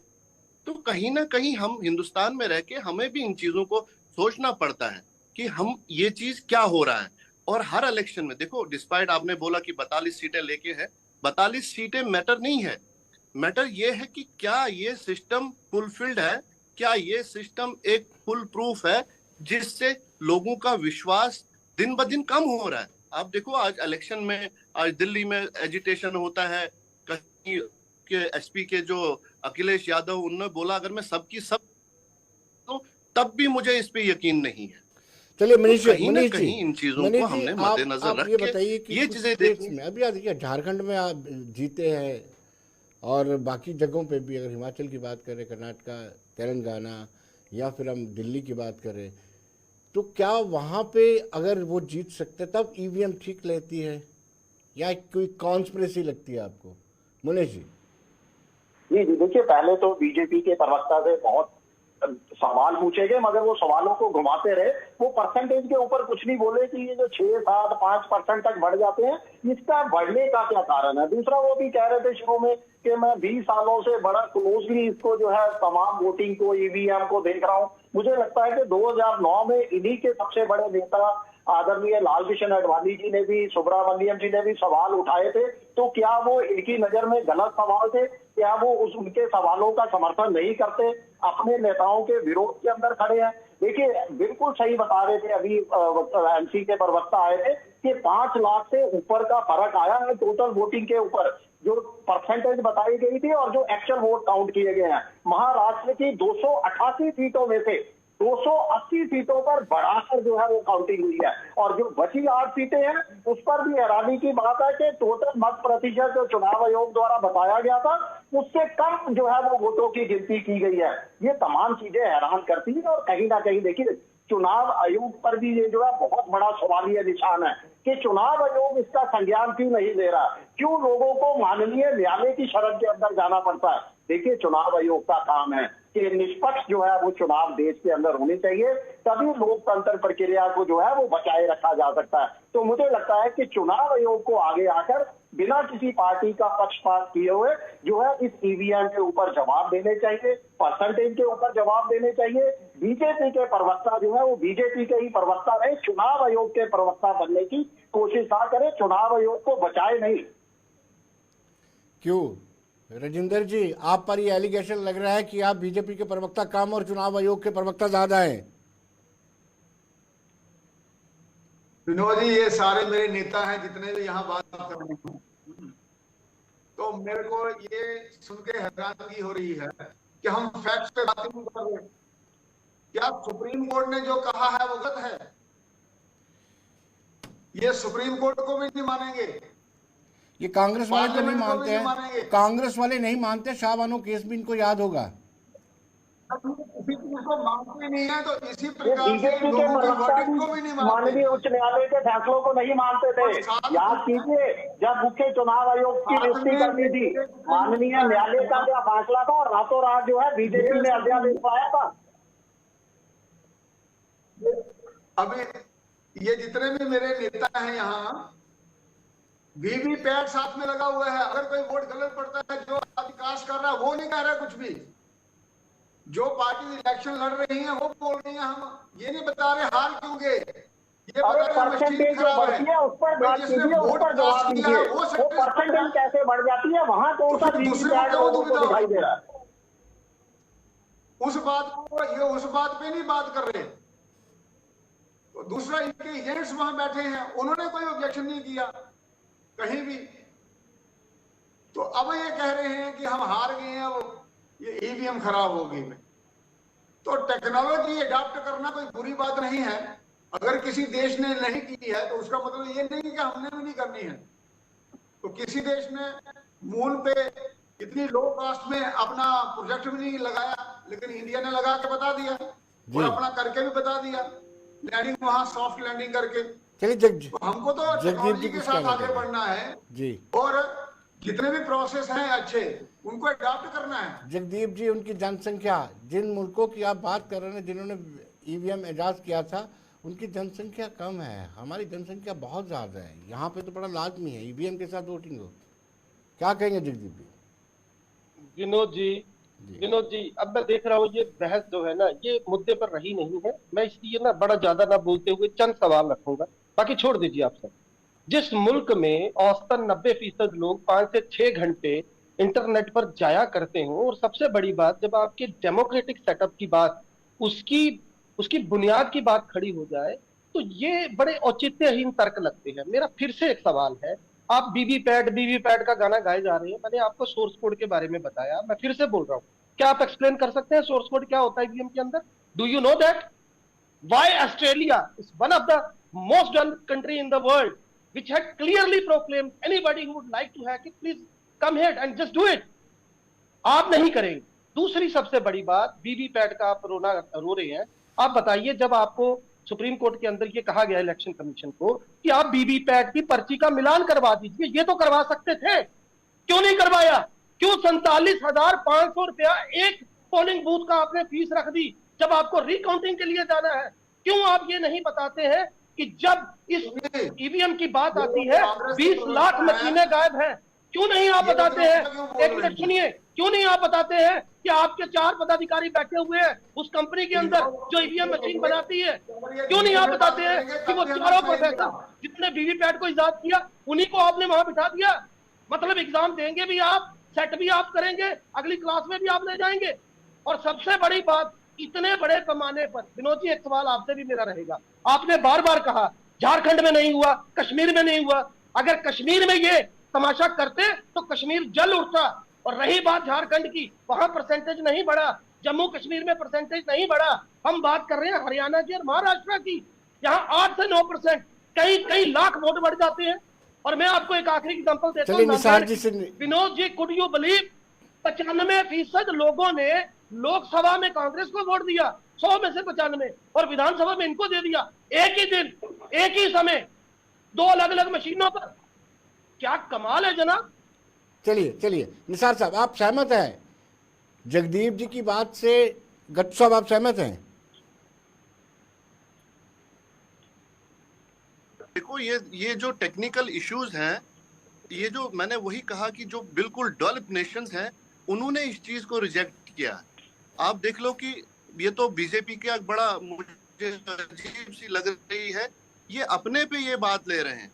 तो कहीं ना कहीं हम हिंदुस्तान में रह के हमें भी इन चीजों को सोचना पड़ता है कि हम ये चीज क्या हो रहा है। और हर इलेक्शन में देखो, डिस्पाइट आपने बोला कि 42 सीटें लेके है, 42 सीटें मैटर नहीं है। मैटर ये है कि क्या ये सिस्टम फुलफिल्ड है, क्या ये सिस्टम एक फुल प्रूफ है जिससे लोगों का विश्वास दिन ब दिन कम हो रहा है। आप देखो, आज इलेक्शन में, आज दिल्ली में एजिटेशन होता है, कहीं के एसपी के जो अखिलेश यादव, उन्होंने बोला अगर मैं सबकी सब, तो तब भी मुझे इस पे यकीन नहीं है। चलिए मनीष जी, इन चीजों को हमने मद्देनजर रख ये बताइए कि ये चीजें देखनी। अभी देखिए, झारखंड में आप जीते हैं और बाकी जगहों पे भी, अगर हिमाचल की बात करें, कर्नाटका, तेलंगाना, या फिर हम दिल्ली की बात करें, तो क्या वहाँ पे अगर वो जीत सकते तब ईवीएम ठीक रहती है या कोई कॉन्स्पिरेसी लगती है आपको, मुनीष जी? जी देखिए, पहले तो बीजेपी के प्रवक्ता से बहुत सवाल पूछे गए, मगर वो सवालों को घुमाते रहे। वो परसेंटेज के ऊपर कुछ नहीं बोले कि ये जो 6, 7, 5% तक बढ़ जाते हैं, इसका बढ़ने का क्या कारण है। दूसरा, वो भी कह रहे थे शुरू में कि मैं 20 सालों से बड़ा क्लोजली इसको जो है तमाम वोटिंग को, ईवीएम को देख रहा हूं। मुझे लगता है कि 2009 में इन्हीं के सबसे बड़े नेता आदरणीय लाल कृष्ण आडवाणी जी ने भी, सुब्रमण्यम जी ने भी सवाल उठाए थे। तो क्या वो इनकी नजर में गलत सवाल थे? क्या वो उनके सवालों का समर्थन नहीं करते, अपने नेताओं के विरोध के अंदर खड़े हैं? देखिए, बिल्कुल सही बता रहे थे अभी एमसी के प्रवक्ता आए थे कि 5 लाख से ऊपर का फर्क आया है टोटल वोटिंग के ऊपर, जो परसेंटेज बताई गई थी और जो एक्चुअल वोट काउंट किए गए हैं। महाराष्ट्र की 288 सीटों में से 280 सीटों पर बढ़ाकर जो है वो काउंटिंग हुई है। और जो बची 8 सीटें हैं उस पर भी हैरानी की बात है कि टोटल मत प्रतिशत जो चुनाव आयोग द्वारा बताया गया था उससे कम जो है वो वोटों की गिनती की गई है। ये तमाम चीजें हैरान करती हैं और कहीं ना कहीं देखिए चुनाव आयोग पर भी ये जो है बहुत बड़ा सवालिया निशान है कि चुनाव आयोग इसका संज्ञान क्यों नहीं ले रहा, क्यों लोगों को माननीय न्यायालय की शरण के अंदर जाना पड़ता है। देखिए चुनाव आयोग का काम है कि निष्पक्ष जो है वो चुनाव देश के अंदर होने चाहिए, तभी लोकतंत्र प्रक्रिया को जो है वो बचाए रखा जा सकता है। तो मुझे लगता है कि चुनाव आयोग को आगे आकर बिना किसी पार्टी का पक्षपात किए हुए जो है इस ईवीएम के ऊपर जवाब देने चाहिए, परसेंटेज के ऊपर जवाब देने चाहिए। बीजेपी के प्रवक्ता जो है वो बीजेपी के ही प्रवक्ता रहे, चुनाव आयोग के प्रवक्ता बनने की कोशिश ना करें, चुनाव आयोग को बचाए नहीं। क्यों राजेंद्र जी, आप पर ये एलिगेशन लग रहा है कि आप बीजेपी के प्रवक्ता कम और चुनाव आयोग के प्रवक्ता ज्यादा हैं? विनोद जी, ये सारे मेरे नेता हैं जितने भी यहाँ बात कर रहे हैं, तो मेरे को ये सुन के हैरानगी हो रही है कि हम फैक्ट्स पे बात नहीं कर रहे। क्या सुप्रीम कोर्ट ने जो कहा है वो गलत है? ये सुप्रीम कोर्ट को भी नहीं मानेंगे, ये कांग्रेस वाले तो नहीं मानते हैं, कांग्रेस वाले नहीं मानते। शाहबानो केस भी इनको याद होगा। किसी चीज को मानते नहीं है तो इसी प्रकार से बीजेपी के लोगों के प्रवक्ता वर्डिक्ट को भी नहीं मानते। माननीय उच्च न्यायालय के फैसलों को नहीं मानते थे। याद कीजिए जब मुख्य चुनाव आयोग की नियुक्ति करनी थी, माननीय न्यायालय का क्या फैसला था और रातों रात जो है बीजेपी ने अध्यादेश पाया था। अभी ये जितने भी मेरे नेता हैं यहाँ, वीवीपैट साथ में लगा हुआ है। अगर कोई वोट गलत पड़ता है, जो विकास कर रहा है वो नहीं कह रहा कुछ भी। जो पार्टी इलेक्शन लड़ रही है वो बोल रही है, हम ये नहीं बता रहे हार क्यों गए, ये बता रहे मशीन खराब है। उस पर बात कीजिए, उस पर जवाब दीजिए। वो परसेंटेज कैसे बढ़ जाती है, वहां कौन सा वीवीपैट लोगों को दिखाई दे रहा है? उस बात पे नहीं बात कर रहे। तो दूसरा, इनके एजेंट्स वहां बैठे हैं, उन्होंने कोई ऑब्जेक्शन नहीं किया कहीं भी। तो अब ये कह रहे हैं कि हम हार गए हैं, वो ये ईवीएम खराब हो गई। तो टेक्नोलॉजी अडॉप्ट करना कोई बुरी बात नहीं है। अगर किसी देश ने नहीं की है तो उसका मतलब ये नहीं कि हमने भी नहीं करनी है। तो किसी देश ने मून पे इतनी लो कॉस्ट में अपना प्रोजेक्ट भी नहीं लगाया, लेकिन इंडिया ने लगा के बता दिया और अपना करके भी बता दिया, लैंडिंग वहां सॉफ्ट लैंडिंग करके। चलिए हमको तो टेक्नोलॉजी के साथ आगे बढ़ना है जी, और जितने भी प्रोसेस हैं अच्छे उनको अडॉप्ट करना है। जगदीप जी, उनकी जनसंख्या, जिन मुल्कों की आप बात कर रहे हैं जिन्होंने ईवीएम एजाज किया था, उनकी जनसंख्या कम है, हमारी जनसंख्या बहुत ज्यादा है। यहाँ पे तो बड़ा लाजमी है ईवीएम के साथ वोटिंग हो। क्या कहेंगे जगदीप जी? विनोद जी, अब मैं देख रहा हूँ ये बहस जो है ना, ये मुद्दे पर रही नहीं है। मैं इसलिए ना बड़ा ज्यादा ना बोलते हुए चंद सवाल रखूंगा, बाकी छोड़ दीजिए आप सब। जिस मुल्क में औसतन 90% लोग 5 से 6 घंटे इंटरनेट पर जाया करते हो, और सबसे बड़ी बात जब आपके डेमोक्रेटिक सेटअप की बात, उसकी बुनियाद की बात खड़ी हो जाए, तो ये बड़े औचित्यहीन तर्क लगते हैं। मेरा फिर से एक सवाल है, आप बीवीपैट का गाना गाए जा रहे हैं। मैंने आपको सोर्स कोड के बारे में बताया, मैं फिर से बोल रहा हूँ, क्या आप एक्सप्लेन कर सकते हैं सोर्स कोड क्या होता है ईवीएम के अंदर? Do you know that why Australia is one of the most done country in the world which had clearly proclaimed anybody who would like to hack it, please come here and just do it. आप नहीं करेंगे। दूसरी सबसे बड़ी बात, वीवीपैट का आप रो रहे हैं। आप बताइए, जब आपको सुप्रीम कोर्ट के अंदर ये कहा गया इलेक्शन कमीशन को कि आप वीवीपैट की पर्ची का मिलान करवा दीजिए, ये तो करवा सकते थे, क्यों नहीं करवाया? क्यों 47,500 रुपया एक पोलिंग बूथ का आपने फीस रख दी जब आपको रिकाउंटिंग के लिए जाना है? क्यों आप ये नहीं बताते हैं कि जब इस ईवीएम की बात आती है 20 लाख मशीनें गायब हैं? क्यों नहीं आप बताते हैं? एक मिनट सुनिए, क्यों नहीं आप बताते हैं कि आपके 4 पदाधिकारी बैठे हुए हैं उस कंपनी के अंदर जो ईवीएम मशीन बनाती है? क्यों नहीं आप बताते हैं कि वो चारों प्रोफेसर जितने वीवीपैट को इजाद किया उन्हीं को आपने वहां बिठा दिया? मतलब एग्जाम देंगे भी आप, सेट भी आप करेंगे, अगली क्लास में भी आप ले जाएंगे। और सबसे बड़ी बात, इतने बड़े पैमाने पर, विनोद जी एक सवाल आपसे भी मेरा रहेगा, आपने बार बार कहा झारखंड में नहीं हुआ, कश्मीर में नहीं हुआ। अगर कश्मीर में ये तमाशा करते तो कश्मीर जल उठता। और रही बात झारखंड की, वहां परसेंटेज नहीं बढ़ा, जम्मू कश्मीर में परसेंटेज नहीं बढ़ा। हम बात कर रहे हैं हरियाणा की और महाराष्ट्र की, यहाँ 8 से 9%, कई लाख वोट बढ़ जाते हैं। और मैं आपको एक आखिरी एग्जांपल देता हूँ Vinod ji, could you believe 95% लोगों ने लोकसभा में कांग्रेस को वोट दिया, 100 में से 95, और विधानसभा में इनको दे दिया। एक ही दिन, एक ही समय, 2 अलग अलग मशीनों पर। क्या कमाल है जनाब। चलिए निसार साहब, आप सहमत हैं जगदीप जी की बात से? गट्टू साहब, आप सहमत हैं? देखो, ये जो टेक्निकल इश्यूज हैं, ये जो मैंने वही कहा कि जो बिल्कुल डेवलप्ड नेशंस हैं उन्होंने इस चीज को रिजेक्ट किया है। आप देख लो कि ये तो बीजेपी का बड़ा मुझे अजीब सी लग रही है, ये अपने पे ये बात ले रहे हैं।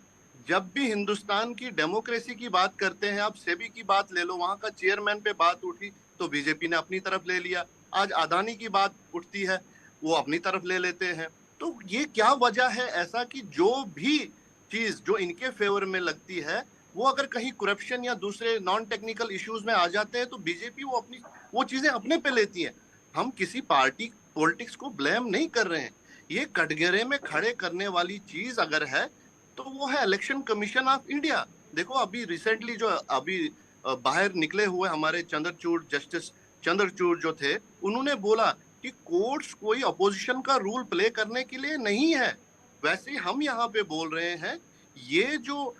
जब भी हिंदुस्तान की डेमोक्रेसी की बात करते हैं, आप सेबी की बात ले लो, वहां का चेयरमैन पे बात उठी तो बीजेपी ने अपनी तरफ ले लिया। आज अदानी की बात उठती है, वो अपनी तरफ ले लेते हैं। तो ये क्या वजह है ऐसा कि जो भी चीज जो इनके फेवर में लगती है, वो अगर कहीं करप्शन या दूसरे नॉन टेक्निकल इश्यूज में आ जाते हैं तो बीजेपी वो चीजें अपने पे लेती है। हम किसी पार्टी पॉलिटिक्स को ब्लेम नहीं कर रहे हैं। ये कटघरे में खड़े करने वाली चीज अगर है तो वो है इलेक्शन कमीशन ऑफ इंडिया। देखो, अभी रिसेंटली जो अभी बाहर निकले हुए हमारे जस्टिस चंद्रचूड़ जो थे, उन्होंने बोला कि कोर्ट्स कोई अपोजिशन का रूल प्ले करने के लिए नहीं है। वैसे हम यहाँ पे बोल रहे हैं, ये जो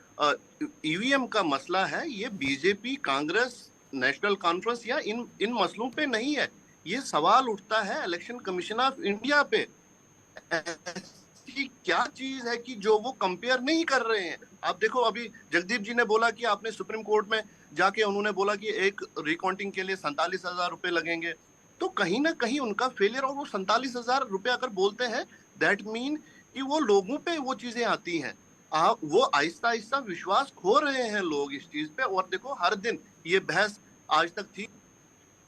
ईवीएम का मसला है, ये बीजेपी, कांग्रेस, नेशनल कॉन्फ्रेंस या इन मसलों पे नहीं है। ये सवाल उठता है इलेक्शन कमीशन ऑफ इंडिया पे। ऐसी क्या चीज है कि जो वो कंपेयर नहीं कर रहे हैं? आप देखो, अभी जगदीप जी ने बोला कि आपने सुप्रीम कोर्ट में जाके उन्होंने बोला कि एक रिकाउंटिंग के लिए 47,000 रुपए लगेंगे। तो कहीं ना कहीं उनका फेलियर, और वो 47,000 रुपए अगर बोलते हैं, दैट मीन कि वो लोगों पे वो चीजें आती हैं। वो आहिस्ता आहिस्ता विश्वास खो रहे हैं लोग इस चीज पे। और देखो, हर दिन ये बहस आज तक थी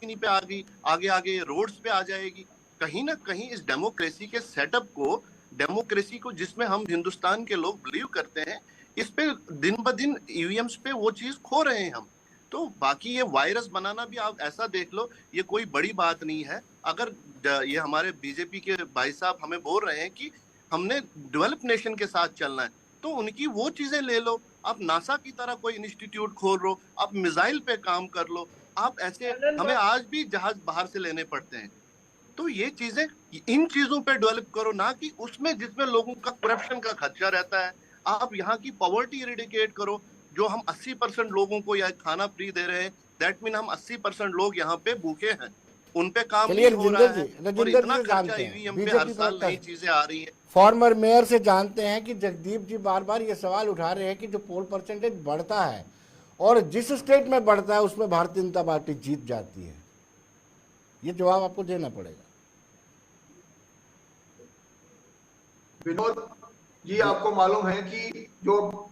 नहीं पे आ गई, आगे आगे रोड्स पे आ जाएगी। कहीं ना कहीं इस डेमोक्रेसी के सेटअप को, डेमोक्रेसी को जिसमें हम हिंदुस्तान के लोग बिलीव करते हैं, इस पे दिन ब दिन ईवीएम्स पे वो चीज खो रहे हैं हम। तो बाकी ये वायरस बनाना भी आप ऐसा देख लो, ये कोई बड़ी बात नहीं है। अगर ये हमारे बीजेपी के भाई साहब हमें बोल रहे हैं कि हमने डेवलप नेशन के साथ चलना है, तो उनकी वो चीजें ले लो। आप नासा की तरह कोई इंस्टीट्यूट खोल लो, आप मिसाइल पे काम कर लो। आप ऐसे, हमें आज भी जहाज बाहर से लेने पड़ते हैं। तो ये चीजें, इन चीजों पे डेवलप करो, ना कि उसमें जिसमें लोगों का करप्शन का खर्चा रहता है। आप यहाँ की पॉवर्टी इरेडिकेट करो। जो हम 80% लोगों को यहाँ खाना फ्री दे रहे हैं, दैट मीन हम 80% लोग यहाँ पे भूखे हैं, उन पे काम नहीं हो रहा है। और इतना खर्चा ईवीएम पे हर साल नई चीजें आ रही है। फॉर्मर मेयर से जानते हैं कि जगदीप जी बार बार ये सवाल उठा रहे हैं कि जो पोल परसेंटेज बढ़ता है और जिस स्टेट में बढ़ता है उसमें भारतीय जनता पार्टी जीत जाती है। ये जवाब आपको देना पड़ेगा। विनोद जी, आपको मालूम है कि जो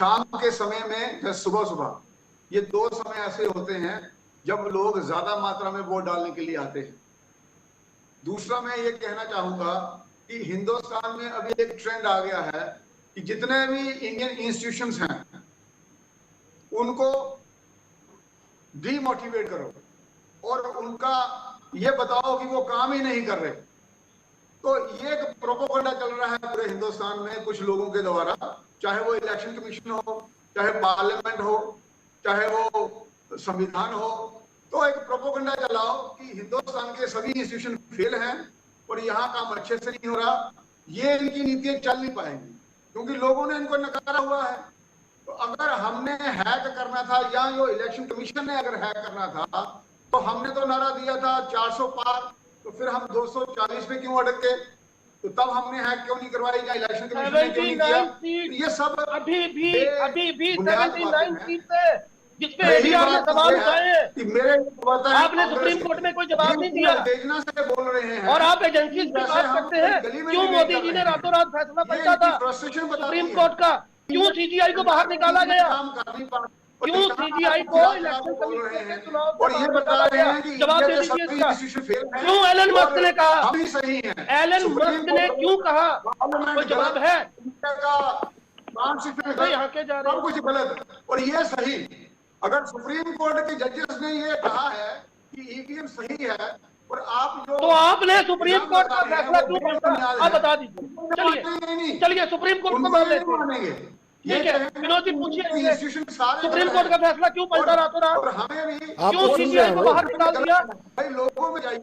शाम के समय में या सुबह सुबह, ये 2 समय ऐसे होते हैं जब लोग ज्यादा मात्रा में वोट डालने के लिए आते हैं। दूसरा, मैं ये कहना चाहूंगा कि हिंदुस्तान में अभी एक ट्रेंड आ गया है कि जितने भी इंडियन इंस्टीट्यूशंस हैं उनको डीमोटिवेट करो और उनका ये बताओ कि वो काम ही नहीं कर रहे। तो ये एक प्रोपोगंडा चल रहा है पूरे हिंदुस्तान में कुछ लोगों के द्वारा, चाहे वो इलेक्शन कमीशन हो, चाहे पार्लियामेंट हो, चाहे वो संविधान हो। तो एक प्रोपोगंडा चलाओ कि हिंदुस्तान के सभी इंस्टीट्यूशन फेल हैं और यहाँ काम अच्छे से नहीं हो रहा। ये इनकी नीतियां चल नहीं पाएंगी क्योंकि लोगों ने इनको नकारा हुआ है। तो अगर हमने हैक करना था या जो इलेक्शन कमीशन ने अगर हैक करना था, तो हमने तो नारा दिया था 400 पार, तो फिर हम 240 पे क्यों अटक गए? तो तब हमने हैक क्यों नहीं करवाई या इलेक्शन कमीशन ने क्यों नहीं किया? ये सब अभी भी 79 सीट है जिसपे एडीआर ने सवाल उठाए हैं। आपने सुप्रीम कोर्ट में कोई जवाब नहीं दिया उत्तेजना से बोल रहे हैं और आप एजेंसी की बात करते हैं। क्यों मोदी जी ने रातों रात फैसला बचा था सुप्रीम कोर्ट का? क्यों सीजीआई को बाहर निकाला गया? क्यों सीजीआई को इलेक्शन कमीशन के चुनाव और ये बता रहे हैं कि जवाब दे दीजिए इसका। क्यों एलन मस्क ने कहा? एलन मस्क ने क्यों कहा? कोई जवाब है? यहाँ के जा रहे हैं कुछ गलत और ये सही। अगर सुप्रीम कोर्ट के जजेस ने ये कहा है कि ईवीएम सही है, और आप जो तो आपने सुप्रीम कोर्ट का फैसला क्यों पलटा, आप बता दीजिए। चलिए सुप्रीम कोर्ट को मान लेते हैं, ठीक है विनोद जी पूछिए, सुप्रीम कोर्ट का फैसला क्यों पलटा रातों रात, और हमें भी क्यों सीसीआई को बाहर निकाल दिया? भाई लोगों में जाइए,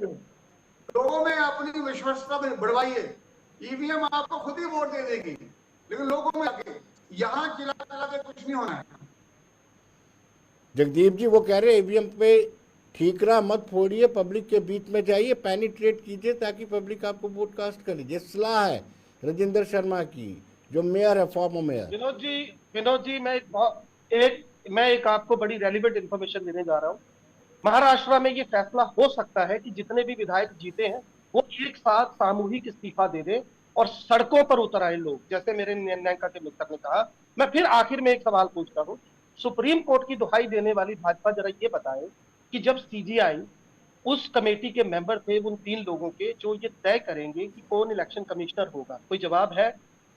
लोगों में अपनी विश्वसता बढ़वाइए। ईवीएम आपको खुद ही वोट दे देगी, लेकिन लोगों में आके यहाँ चिल्ला चिल्ला के कुछ नहीं होना है। जगदीप जी वो कह रहे हैं ईवीएम पे ठीकरा मत फोड़िए, पब्लिक के बीच में जाइए, पेनिट्रेट कीजिए ताकि पब्लिक आपको वोट कास्ट करे। ये सलाह है राजेंद्र शर्मा की, जो मेयर है, फॉर्मर मेयर। विनोद जी मैं एक आपको बड़ी रेलिवेंट इंफॉर्मेशन देने जा रहा हूँ। महाराष्ट्र में ये फैसला हो सकता है कि जितने भी विधायक जीते हैं वो एक साथ सामूहिक इस्तीफा दे दें और सड़कों पर उतर आए लोग, जैसे मेरे न्यायिका के मित्र ने कहा। मैं फिर आखिर में एक सवाल पूछता हूँ, सुप्रीम कोर्ट की दुहाई देने वाली भाजपा जरा ये बताए कि जब सीजीआई उस कमेटी के मेंबर थे उन 3 लोगों के जो ये तय करेंगे कि कौन इलेक्शन कमिश्नर होगा, कोई जवाब है?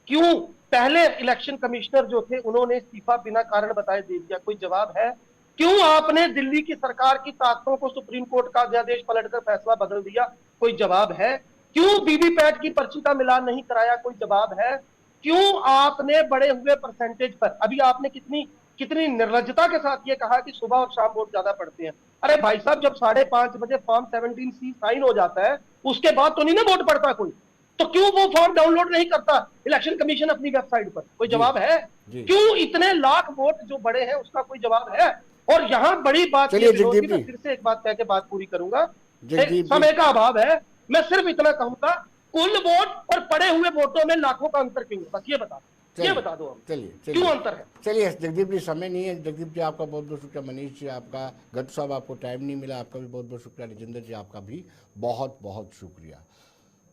क्यों पहले इलेक्शन कमिश्नर जो थे उन्होंने इस्तीफा बिना कारण बताए दे दिया, कोई जवाब है? क्यों आपने दिल्ली की सरकार की ताकतों को सुप्रीम कोर्ट का अध्यादेश पलटकर फैसला बदल दिया, कोई जवाब है? क्यों वीवीपैट की पर्ची का मिलान नहीं कराया, कोई जवाब है? क्यों आपने बढ़े हुए परसेंटेज पर, अभी आपने कितनी निर्लज्जता के साथ ये कहा कि सुबह और शाम वोट ज्यादा पड़ते हैं। अरे भाई साहब, जब 5:30 बजे फॉर्म 17C साइन हो जाता है उसके बाद तो नहीं ना वोट पड़ता कोई, तो क्यों वो फॉर्म डाउनलोड नहीं करता इलेक्शन कमीशन अपनी वेबसाइट पर, कोई जवाब है? क्यों इतने लाख वोट जो बड़े हैं उसका कोई जवाब है? और यहाँ बड़ी बात, मैं फिर से एक बात कह के बात पूरी करूंगा, समय का अभाव है, मैं सिर्फ इतना कहूंगा, कुल वोट और पड़े हुए वोटों में लाखों का अंतर क्यों, बस ये बता दो। चलिए क्यों अंतर है? चलिए जगदीप जी, समय नहीं है। जगदीप जी आपका बहुत बहुत शुक्रिया, मनीष जी आपका, गट्टू साहब आपको टाइम नहीं मिला, आपका भी बहुत बहुत शुक्रिया, राजेंद्र जी आपका भी बहुत बहुत शुक्रिया।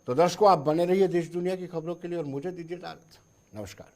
तो दर्शकों, आप बने रहिए देश दुनिया की खबरों के लिए और मुझे दीजिए इजाजत। नमस्कार।